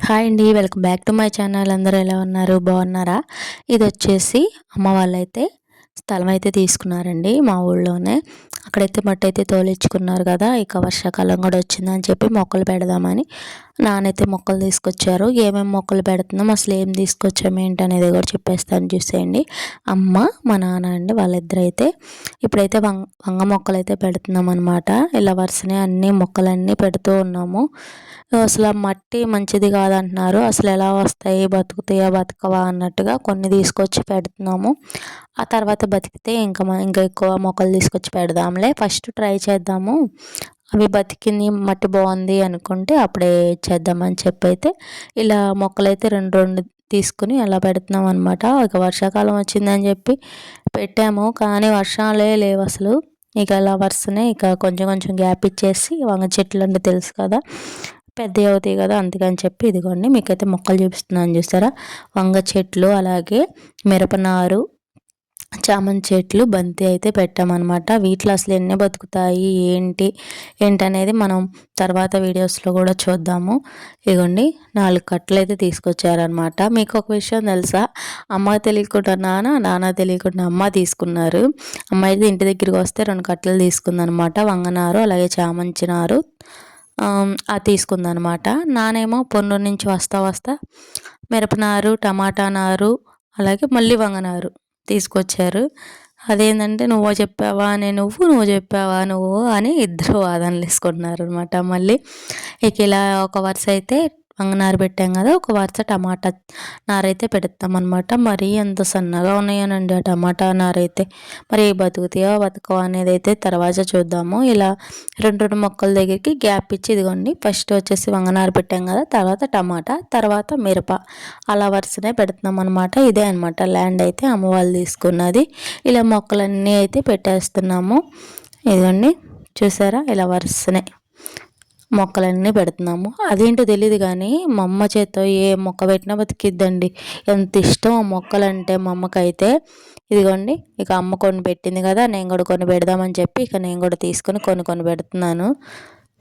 Hi అండి. Welcome back to my channel. అందరూ ఎలా ఉన్నారు? బాగున్నారా? ఇది వచ్చేసి అమ్మ వాళ్ళైతే స్థలం అయితే తీసుకున్నారండి మా ఊళ్ళోనే. అక్కడైతే మట్టి అయితే తోలించుకున్నారు కదా, ఇక వర్షాకాలం కూడా వచ్చిందని చెప్పి మొక్కలు పెడదామని నానైతే మొక్కలు తీసుకొచ్చారు. ఏమేమి మొక్కలు పెడుతున్నాం, అసలు ఏం తీసుకొచ్చాము ఏంటి అనేది కూడా చెప్పేస్తాను, చూసేయండి. అమ్మ మా నాన్న అండి, వాళ్ళిద్దరు అయితే ఇప్పుడైతే వంగ మొక్కలు అయితే పెడుతున్నాం అనమాట. ఇలా వరుసనే అన్ని మొక్కలన్నీ పెడుతూ ఉన్నాము. అసలు ఆ మట్టి మంచిది కాదంటున్నారు. అసలు ఎలా వస్తాయి, బతుకుతాయా బతకవా అన్నట్టుగా కొన్ని తీసుకొచ్చి పెడుతున్నాము. ఆ తర్వాత బతికితే ఇంకా ఎక్కువ మొక్కలు తీసుకొచ్చి పెడదాంలే, ఫస్ట్ ట్రై చేద్దాము, అవి బతికింది మట్టి బాగుంది అనుకుంటే అప్పుడే చేద్దామని చెప్పి అయితే ఇలా మొక్కలు అయితే రెండు రెండు తీసుకుని అలా పెడుతున్నాం అనమాట. ఇక వర్షాకాలం వచ్చిందని చెప్పి పెట్టాము, కానీ వర్షాలే లేవు అసలు. ఇక అలా వరుసనే ఇక కొంచెం కొంచెం గ్యాప్ ఇచ్చేసి, వంగ చెట్లు అంటే తెలుసు కదా, పెద్దవి అవుతాయి కదా, అందుకని చెప్పి ఇదిగోండి మీకైతే మొక్కలు చూపిస్తున్నాను చూసారా. వంగ చెట్లు, అలాగే మిరపనారు, చామంతి చెట్లు, బంతి అయితే పెట్టామన్నమాట. వీటిలో అసలు ఎన్ని బతుకుతాయి ఏంటనేది మనం తర్వాత వీడియోస్లో కూడా చూద్దాము. ఇదిగోండి 4 కట్టలు అయితే తీసుకొచ్చారనమాట. మీకు ఒక విషయం తెలుసా, అమ్మ తెలియకుండా నాన్న తెలియకుండా అమ్మ తీసుకున్నారు. అమ్మ అయితే ఇంటి దగ్గరికి వస్తే 2 కట్టలు తీసుకుందనమాట. వంగనారు అలాగే చామంతి నారు అది తీసుకుందనమాట. నానేమో పొన్నూరు నుంచి వస్తా మిరపనారు, టమాటా నారు, అలాగే మళ్ళీ వంగనారు తీసుకొచ్చారు. అదేంటంటే నువ్వు చెప్పావా నువ్వు చెప్పావా అని ఇద్దరు వాదనలు వేసుకుంటున్నారు అనమాట. మళ్ళీ ఇక ఇలా ఒక వరుస అయితే వంగనారు పెట్టాం కదా, ఒక వరుస టమాటా నారైతే పెడతామన్నమాట. మరీ ఎంత సన్నగా ఉన్నాయనండి ఆ టమాటా నారైతే. మరి బతుకుతాయో బతుకో అనేది అయితే తర్వాత చూద్దాము. ఇలా రెండు రెండు మొక్కల దగ్గరికి గ్యాప్ ఇచ్చి ఇదిగోండి, ఫస్ట్ వచ్చేసి వంగనారు పెట్టాం కదా, తర్వాత టమాటా, తర్వాత మిరప, అలా వరుసనే పెడుతున్నాం అనమాట. ఇదే అనమాట ల్యాండ్ అయితే అమ్మ వాళ్ళు తీసుకున్నది. ఇలా మొక్కలన్నీ అయితే పెట్టేస్తున్నాము. ఇదిగోండి చూసారా, ఇలా వరుసనే మొక్కలన్నీ పెడుతున్నాము. అదేంటో తెలియదు కానీ మా అమ్మ చేత్తో ఏ మొక్క పెట్టినా బతికిద్దండి. ఎంత ఇష్టం ఆ మొక్కలంటే మా అమ్మకైతే. ఇదిగోండి ఇక అమ్మ కొన్ని పెట్టింది కదా, నేను కూడా కొన్ని పెడదామని చెప్పి ఇక నేను కూడా తీసుకొని కొన్ని పెడుతున్నాను.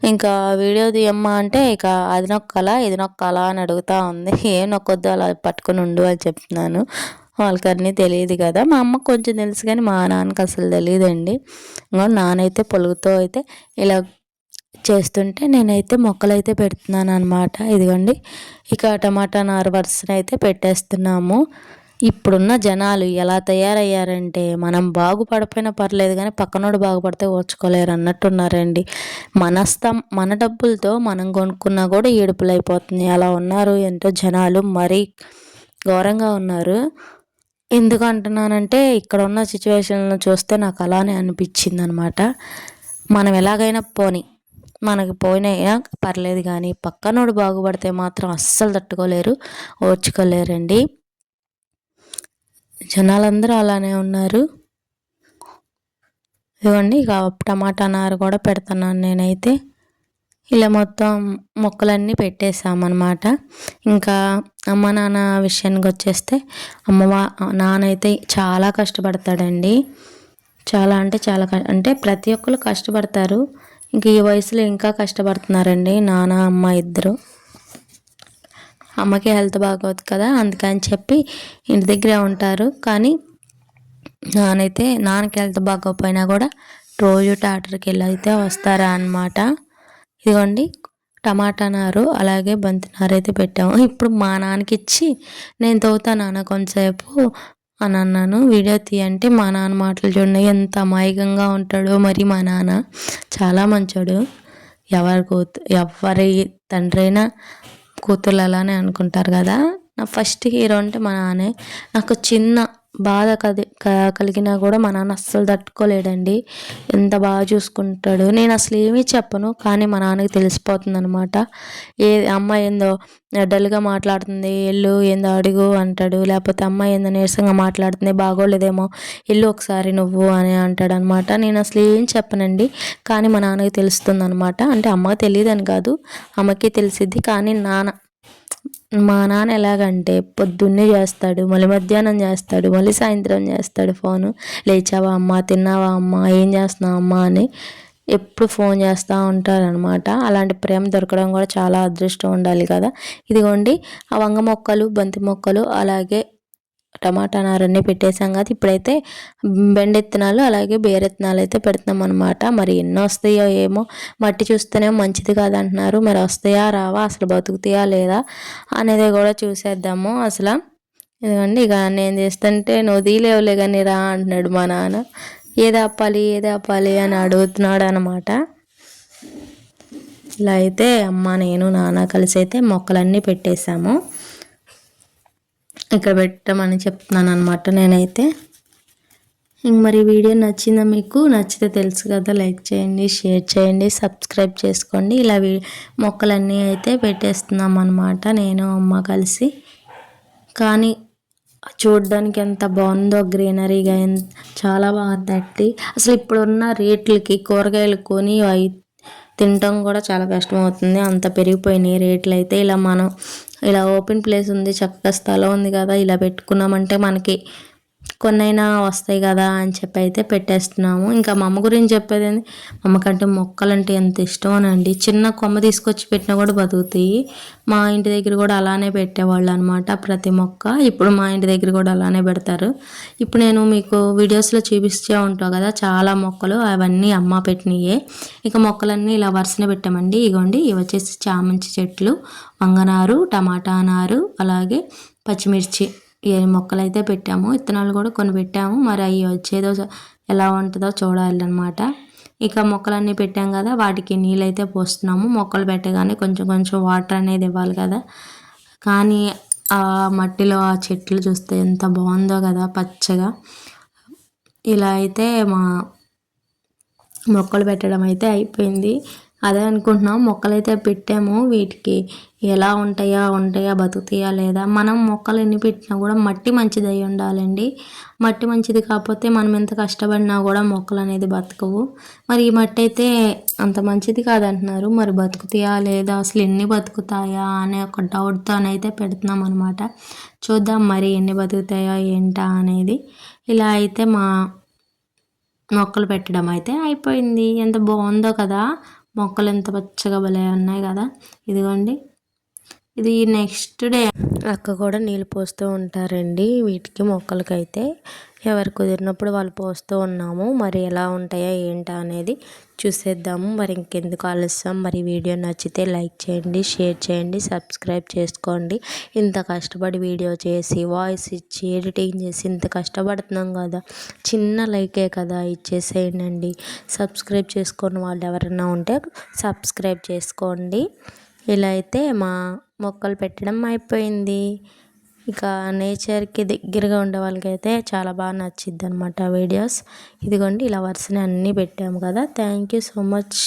ఇంకా వీడియో తీయమ్మా అంటే ఇక అది నొక్కలా ఇది నొక్కాలా అని అడుగుతూ ఉంది. ఏం నొక్కొద్దు, అలా పట్టుకొని ఉండు అని చెప్తున్నాను. వాళ్ళకి అన్నీ తెలియదు కదా. మా అమ్మకు కొంచెం తెలుసు కానీ మా నాన్నకి అసలు తెలియదండి. ఇంకా నానైతే పొలుగుతో అయితే ఇలా చేస్తుంటే నేనైతే మొక్కలైతే పెడుతున్నాను అనమాట. ఇదిగోండి ఇక టమాటా నారు వరుసనైతే పెట్టేస్తున్నాము. ఇప్పుడున్న జనాలు ఎలా తయారయ్యారంటే, మనం బాగుపడిపోయినా పర్లేదు కానీ పక్కనోడు బాగుపడితే ఓర్చుకోలేరు అన్నట్టున్నారండి. మన డబ్బులతో మనం కొనుక్కున్నా కూడా ఏడుపులు అయిపోతుంది. అలా ఉన్నారు ఏంటో జనాలు, మరీ ఘోరంగా ఉన్నారు. ఎందుకు అంటున్నానంటే, ఇక్కడ ఉన్న సిచ్యువేషన్లను చూస్తే నాకు అలానే అనిపించింది అనమాట. మనం ఎలాగైనా పోనీ, మనకి పోయినా పర్లేదు కానీ పక్కనోడు బాగుపడితే మాత్రం అస్సలు తట్టుకోలేరు, ఓర్చుకోలేరండి. జనాలందరూ అలానే ఉన్నారు. ఇవ్వండి ఇక టమాటా నారు కూడా పెడుతున్నాను నేనైతే. ఇలా మొత్తం మొక్కలన్నీ పెట్టేసామన్నమాట. ఇంకా అమ్మ నాన్న విషయానికి వచ్చేస్తే, నాన్న అయితే చాలా కష్టపడతాడండి. చాలా అంటే చాలా అంటే ప్రతి ఒక్కరు కష్టపడతారు. ఇంక ఈ వయసులో ఇంకా కష్టపడుతున్నారండి నాన్న అమ్మ ఇద్దరు. అమ్మకి హెల్త్ బాగోదు కదా, అందుకని చెప్పి ఇంటి దగ్గరే ఉంటారు. కానీ నాన్నకి హెల్త్ బాగోకపోయినా కూడా రోజు డాక్టర్కి వెళ్ళి అయితే వస్తారా అనమాట. ఇదిగోండి టమాటా నారు అలాగే బంతి నారు అయితే పెట్టాము. ఇప్పుడు మా నాన్నకి ఇచ్చి, నేను తవ్వుతా నాన్న కొంతసేపు అని అన్నాను. వీడియో తీయంటే మా నాన్న మాటలు చూడండి ఎంత అమాయకంగా ఉంటాడో. మరి మా నాన్న చాలా మంచోడు. ఎవరి తండ్రి అయినా కూతుర్లు అలానే అనుకుంటారు కదా. నా ఫస్ట్ హీరో అంటే మా నాన్నే. నాకు చిన్న బాధ కలిగినా కూడా మా నాన్న అస్సలు తట్టుకోలేడండి. ఎంత బాగా చూసుకుంటాడు. నేను అసలు ఏమీ చెప్పను, కానీ మా నాన్నకి తెలిసిపోతుంది అనమాట. అమ్మాయి ఏందో డల్గా మాట్లాడుతుంది, ఎల్లు ఏందో అడుగు అంటాడు. లేకపోతే అమ్మాయి ఏందో నీరసంగా మాట్లాడుతుంది, బాగోలేదేమో ఎల్లు ఒకసారి నువ్వు అని అంటాడు అనమాట. నేను అసలు ఏం చెప్పనండి, కానీ మా నాన్నకి తెలుస్తుంది అనమాట. అంటే అమ్మకి తెలియదని కాదు, అమ్మకి తెలిసిద్ది. కానీ మా నాన్న ఎలాగంటే పొద్దున్నే చేస్తాడు, మళ్ళీ మధ్యాహ్నం చేస్తాడు, మళ్ళీ సాయంత్రం చేస్తాడు ఫోను. లేచావా అమ్మ, తిన్నావా అమ్మ, ఏం చేస్తున్నావు అమ్మ అని. ఎప్పుడు ఫోన్ చేస్తూ ఉంటారనమాట. అలాంటి ప్రేమ దొరకడం కూడా చాలా అదృష్టం ఉండాలి కదా. ఇదిగోండి ఆ వంగ మొక్కలు, బంతి మొక్కలు, అలాగే టమాటా నారన్నీ పెట్టేసాం కదా. ఇప్పుడైతే బెండెత్తనాలు అలాగే బేరెత్తనాలు అయితే పెడుతున్నాం అనమాట. మరి ఎన్ని వస్తాయో ఏమో, మట్టి చూస్తేనే మంచిది కాదంటున్నారు. మరి వస్తాయా రావా, అసలు బతుకుతాయా లేదా అనేది కూడా చూసేద్దాము అసలు. ఇదిగోండి ఇక నేను చేస్తుంటే నువ్వు తీలేవులే కానీ రా అంటున్నాడు మా నాన్న. ఏది ఆపాలి అని అడుగుతున్నాడు అనమాట. ఇలా అయితే అమ్మ, నేను, నాన్న కలిసి అయితే మొక్కలన్నీ పెట్టేశాము. ఇక్కడ పెట్టమని చెప్తున్నాను అనమాట నేనైతే. ఇంక మరి వీడియో నచ్చిందా మీకు? నచ్చితే తెలుసు కదా, లైక్ చేయండి, షేర్ చేయండి, సబ్స్క్రైబ్ చేసుకోండి. ఇలా మొక్కలన్నీ అయితే పెట్టేస్తున్నాం అనమాట నేను అమ్మ కలిసి. కానీ చూడడానికి ఎంత బాగుందో, గ్రీనరీగా చాలా బాగుందండి. అసలు ఇప్పుడున్న రేట్లకి కూరగాయలు కొని తినటం కూడా చాలా కష్టం అవుతుంది, అంత పెరిగిపోయినాయి రేట్లు అయితే. ఇలా ఓపెన్ ప్లేస్ ఉంది, చక్కగా స్థలం ఉంది కదా, ఇలా పెట్టుకున్నామంటే మనకి కొన్నైనా వస్తాయి కదా అని చెప్పి అయితే పెట్టేస్తున్నాము. ఇంకా మా అమ్మ గురించి చెప్పేది ఏంది, అమ్మకంటే మొక్కలంటే ఎంత ఇష్టమోనండి. చిన్న కొమ్మ తీసుకొచ్చి పెట్టినా కూడా బతుకుతాయి. మా ఇంటి దగ్గర కూడా అలానే పెట్టేవాళ్ళు అనమాట ప్రతి మొక్క. ఇప్పుడు మా ఇంటి దగ్గర కూడా అలానే పెడతారు. ఇప్పుడు నేను మీకు వీడియోస్లో చూపిస్తూ ఉంటాను కదా, చాలా మొక్కలు అవన్నీ అమ్మ పెట్టినయే. ఇక మొక్కలన్నీ ఇలా వరుసనే పెట్టామండి. ఇగోండి ఇవి వచ్చేసి చామంతి చెట్లు, వంగనారు, టమాటా నారు, అలాగే పచ్చిమిర్చి, ఈ మొక్కలు అయితే పెట్టాము. విత్తనాలు కూడా కొన్ని పెట్టాము. మరి అవి వచ్చేదో ఎలా ఉంటుందో చూడాలన్నమాట. ఇక మొక్కలన్నీ పెట్టాం కదా, వాటికి నీళ్ళు అయితే పోస్తున్నాము. మొక్కలు పెట్టగానే కొంచెం కొంచెం వాటర్ అనేది ఇవ్వాలి కదా. కానీ ఆ మట్టిలో ఆ చెట్లు చూస్తే ఎంత బాగుందో కదా, పచ్చగా. ఇలా అయితే మా మొక్కలు పెట్టడం అయితే అయిపోయింది. అదే అనుకుంటున్నాం, మొక్కలైతే పెట్టాము, వీటికి ఎలా ఉంటాయా బతుకుతాయా లేదా. మనం మొక్కలు ఎన్ని పెట్టినా కూడా మట్టి మంచిది అయి ఉండాలండి. మట్టి మంచిది కాకపోతే మనం ఎంత కష్టపడినా కూడా మొక్కలు అనేది బతకవు. మరి ఈ మట్టి అయితే అంత మంచిది కాదంటున్నారు. మరి బతుకుతాయా లేదా, అసలు ఎన్ని బతుకుతాయా అనే ఒక డౌట్తోనైతే పెడుతున్నాం అనమాట. చూద్దాం మరి ఎన్ని బతుకుతాయా ఏంటా అనేది. ఇలా అయితే మా మొక్కలు పెట్టడం అయితే అయిపోయింది. ఎంత బాగుందో కదా, మొక్కలు ఎంత పచ్చగా భలే ఉన్నాయి కదా. ఇదిగోండి, ఇది నెక్స్ట్ డే అక్క కూడా నీళ్ళు పోస్తూ ఉంటారండి వీటికి, మొక్కలకైతే. ఎవరు కుదిరినప్పుడు వాళ్ళు పోస్తూ ఉన్నాము. మరి ఎలా ఉంటాయా ఏంటా అనేది చూసేద్దాము. మరి ఇంకెందుకు ఆలస్యం, మరి వీడియో నచ్చితే లైక్ చేయండి, షేర్ చేయండి, సబ్స్క్రైబ్ చేసుకోండి. ఇంత కష్టపడి వీడియో చేసి, వాయిస్ ఇచ్చి, ఎడిటింగ్ చేసి ఇంత కష్టపడుతున్నాం కదా, చిన్న లైకే కదా, ఇచ్చేసేయండి. సబ్స్క్రైబ్ చేసుకున్న వాళ్ళు ఎవరైనా ఉంటే సబ్స్క్రైబ్ చేసుకోండి. ఇలా అయితే మా మొక్కలు పెట్టడం అయిపోయింది. ఇక నేచర్కి దగ్గరగా ఉండే వాళ్ళకైతే చాలా బాగా నచ్చిద్ది అనమాట వీడియోస్. ఇదిగోండి ఇలా వరుసనే అన్నీ పెట్టాము కదా. Thank you so much.